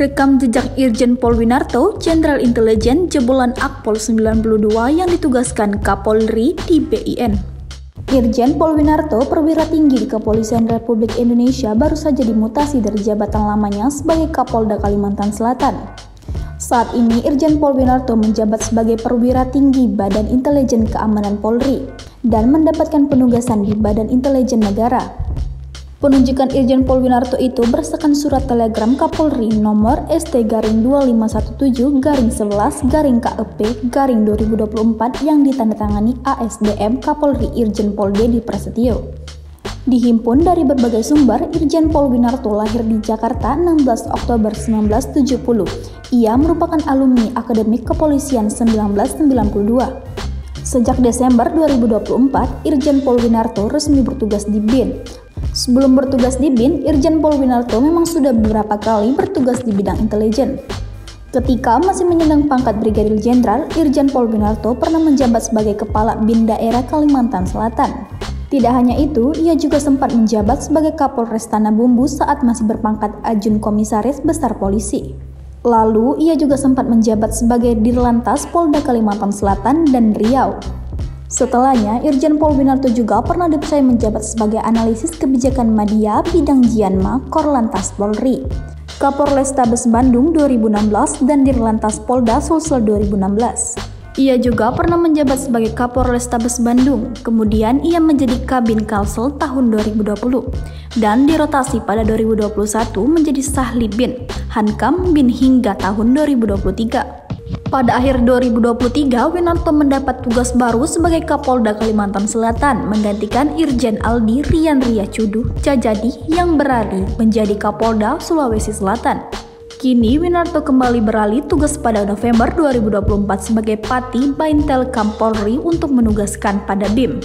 Rekam jejak Irjen Pol Winarto, Jenderal Intelijen jebolan Akpol 92 yang ditugaskan Kapolri di BIN. Irjen Pol Winarto, perwira tinggi di Kepolisian Republik Indonesia, baru saja dimutasi dari jabatan lamanya sebagai Kapolda Kalimantan Selatan. Saat ini, Irjen Pol Winarto menjabat sebagai perwira tinggi Badan Intelijen Keamanan Polri dan mendapatkan penugasan di Badan Intelijen Negara. Penunjukan Irjen Pol Winarto itu berdasarkan surat telegram Kapolri nomor ST-2517-11-KEP-2024 yang ditandatangani ASDM Kapolri Irjen Pol Dedi Prasetyo. Dihimpun dari berbagai sumber, Irjen Pol Winarto lahir di Jakarta 16 Oktober 1970. Ia merupakan alumni Akademik Kepolisian 1992. Sejak Desember 2024, Irjen Pol Winarto resmi bertugas di BIN. Sebelum bertugas di BIN, Irjen Pol Winarto memang sudah beberapa kali bertugas di bidang intelijen. Ketika masih menyandang pangkat Brigadir Jenderal, Irjen Pol Winarto pernah menjabat sebagai Kepala BIN Daerah Kalimantan Selatan. Tidak hanya itu, ia juga sempat menjabat sebagai Kapolres Tanah Bumbu saat masih berpangkat Ajun Komisaris Besar Polisi. Lalu, ia juga sempat menjabat sebagai Dirlantas Polda Kalimantan Selatan dan Riau. Setelahnya, Irjen Pol Winarto juga pernah dipercaya menjabat sebagai analisis kebijakan media bidang Jianma Korlantas Polri, Kapolrestabes Bandung 2016 dan Dirlantas Polda Sulsel 2016. Ia juga pernah menjabat sebagai Kapolrestabes Bandung, kemudian ia menjadi Kabin Kalsel tahun 2020 dan dirotasi pada 2021 menjadi Sahli BIN, Hankam BIN hingga tahun 2023. Pada akhir 2023, Winarto mendapat tugas baru sebagai Kapolda Kalimantan Selatan, menggantikan Irjen Aldi Rian Riacudu Cajadi yang beralih menjadi Kapolda Sulawesi Selatan. Kini Winarto kembali beralih tugas pada November 2024 sebagai Pati Baintelkam Polri untuk menugaskan pada BIM.